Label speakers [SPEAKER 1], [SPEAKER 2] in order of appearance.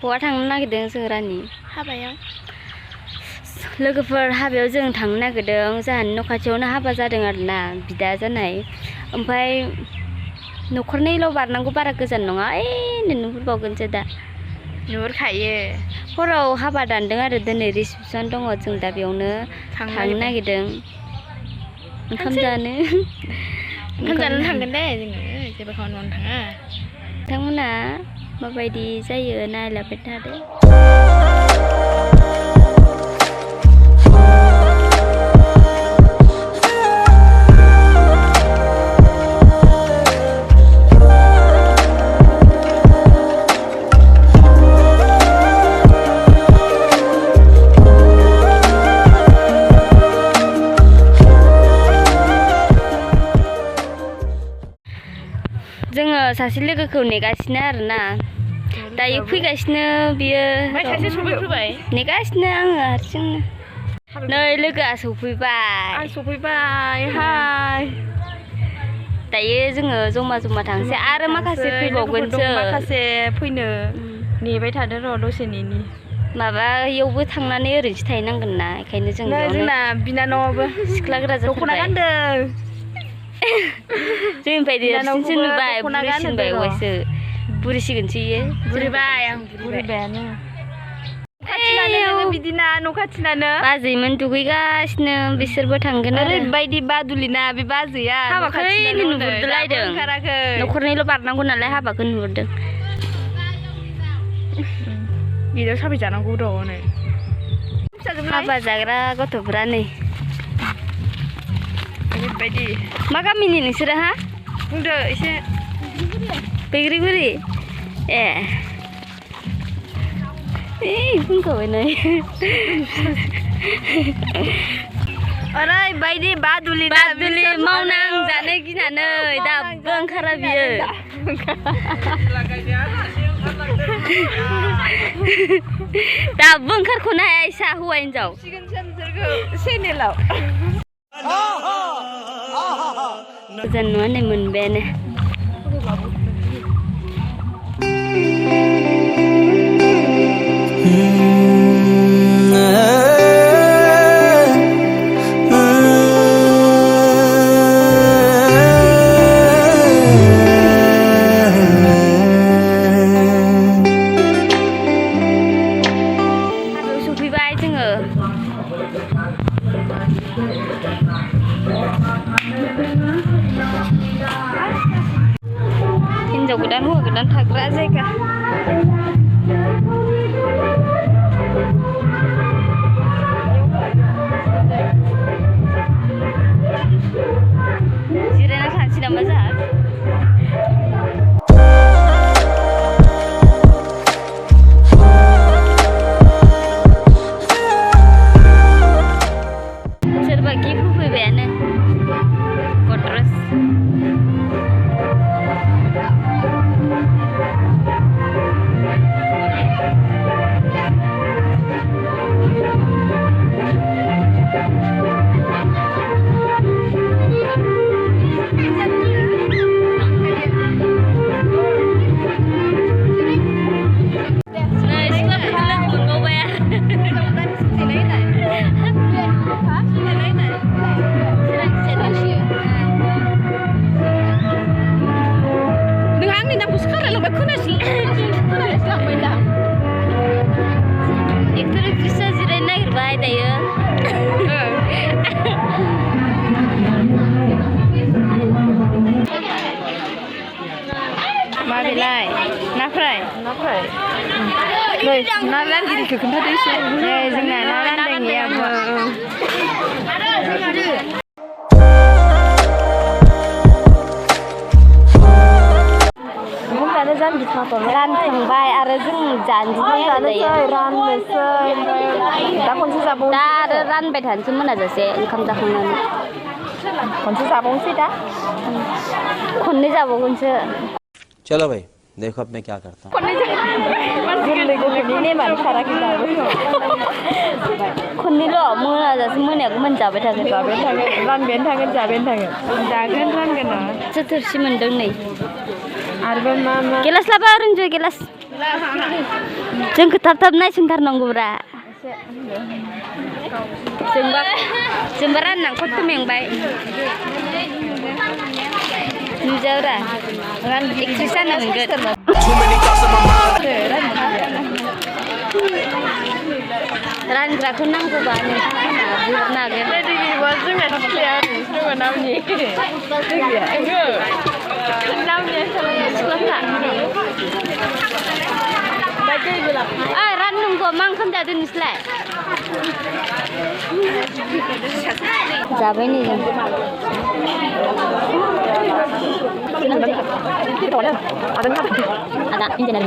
[SPEAKER 1] बहा थांनो नागिरदों जों रानि
[SPEAKER 2] हाबायाव
[SPEAKER 1] लोगोफोर हाबायाव जों थांनो नागिरदों जोंहानि न' खाथियावनो हाबा जादों आरोना बिदा जानाय ओमफ्राय न'खरनैल' बारनांगौ बारा गोजान नङा नुहुरबावगोनसो दा
[SPEAKER 2] नुहुरखायो
[SPEAKER 1] हराव हाबा दानदों आरो दिनै रिसेपसन दङ जों दा बेयावनो थांनो नागिरदों ओंखाम जानो
[SPEAKER 2] थांगोन दे जोङो जेबो खामानि मावनो थाङा
[SPEAKER 1] नोंथांमोना माबायदि जायो नायलाबाय थादो जोङो सासे लोगोखौ नेगासिनो आरोना दायो फैगासिनो बियो
[SPEAKER 2] सासे सफैबाय
[SPEAKER 1] नेगासिनो आङो हारसिंनो नै लोगोआ सफैबाय
[SPEAKER 2] आं सफैबाय हाय
[SPEAKER 1] दायो जोङो जमा थांसै आरो माखासे फैबावगोनसो
[SPEAKER 2] माखासे फैनो नेबाय थादो र' दसे नेनि
[SPEAKER 1] माबायावबो थांनानै ओरैनोसो थाहैनांगोन ना बेखायनो जों
[SPEAKER 2] जोंना बिनानावाबो
[SPEAKER 1] सिख्ला गोरा
[SPEAKER 2] दख'ना गानदों
[SPEAKER 1] जोंनिफ्राय देरसिनसो नुबाय बुरैसिनबाय अयसो बुरैसिगोनसो इयो
[SPEAKER 2] बुरैबाय आं बुरैबायानो बिदिना न' खाथिनानो
[SPEAKER 1] बाजैमोन दुगैगासिनो बिसोरबो थांगोन आरो
[SPEAKER 2] ओरैबायदि बादुलिना बे बाजैया
[SPEAKER 1] हाबाखौ नुहुरदोलायदों न'खरनैल' बारनांगौ नालाय हाबाखौ नुहुरदों
[SPEAKER 2] गिदिर साबि जानांगौ र' नै
[SPEAKER 1] हाबा जाग्रा गथ'फ्रा नै
[SPEAKER 2] ओरैबायदि
[SPEAKER 1] मा गामिनि नोंसोरो हा
[SPEAKER 2] बुंदो एसे
[SPEAKER 1] बैग्रिगुरि ए बुंखाबाय नै
[SPEAKER 2] ओरैबायदि बादुलि
[SPEAKER 1] मावनां जानो गिनानै दाबो ओंखारा बियो दाबो ओंखारख'नो हाया इसा हौवा हिनजाव
[SPEAKER 2] चेनेलाव
[SPEAKER 1] गोजान नङा नै मोनबायानो हाबायाव सफैबाय जोङो हिन्जाव गोदान हौवा गोदान थाग्रा जायगा जिरायना थानोसै नामा जोंहा सोरबा गिफ्ट होफैबायानो गद्रेज एक्टर एक्ट्रिसआ जिरायनो नागिरबाय दायो
[SPEAKER 2] माबेलाय ना फ्राय नै ना रानगिरिखौ खोन्थादो एसे नै जोंना ना रानदायनिया
[SPEAKER 1] रानखांबाय आरो जों जानोसै
[SPEAKER 2] राननोसै दा खनसे जाबावनोसै
[SPEAKER 1] दा आरो रानबाय थानोसै मोनाजासे ओंखाम जाखांनानै
[SPEAKER 2] खनसे जाबावनोसै दा
[SPEAKER 1] खननै जाबावगोनसो
[SPEAKER 3] चलो भाई देखो अब मैं क्या करता हूँ
[SPEAKER 1] खननैल' मोनाजासे मोनायावबो मोनजाबाय थागोन
[SPEAKER 2] रानबायानो थागोन जाबायानो थागोन जागोन रानगोन ना
[SPEAKER 1] थोरसि मोनदों नै
[SPEAKER 2] आरोबा मा
[SPEAKER 1] गिलास लाबा रोंजो गिलास जोंखौ थाब थाब नायसनथारनांगौब्रा जोंबा राननां खस्थ' मेंबाय नुजाब्रा एक्ट्रिस जानो मोनगोन रानग्राखौ नांगौबा नोंथांमोना बुहरनो हागोन राननांगौ मा ओंखाम जादों नोंसोरलाय जाबाय नै जों ada Indian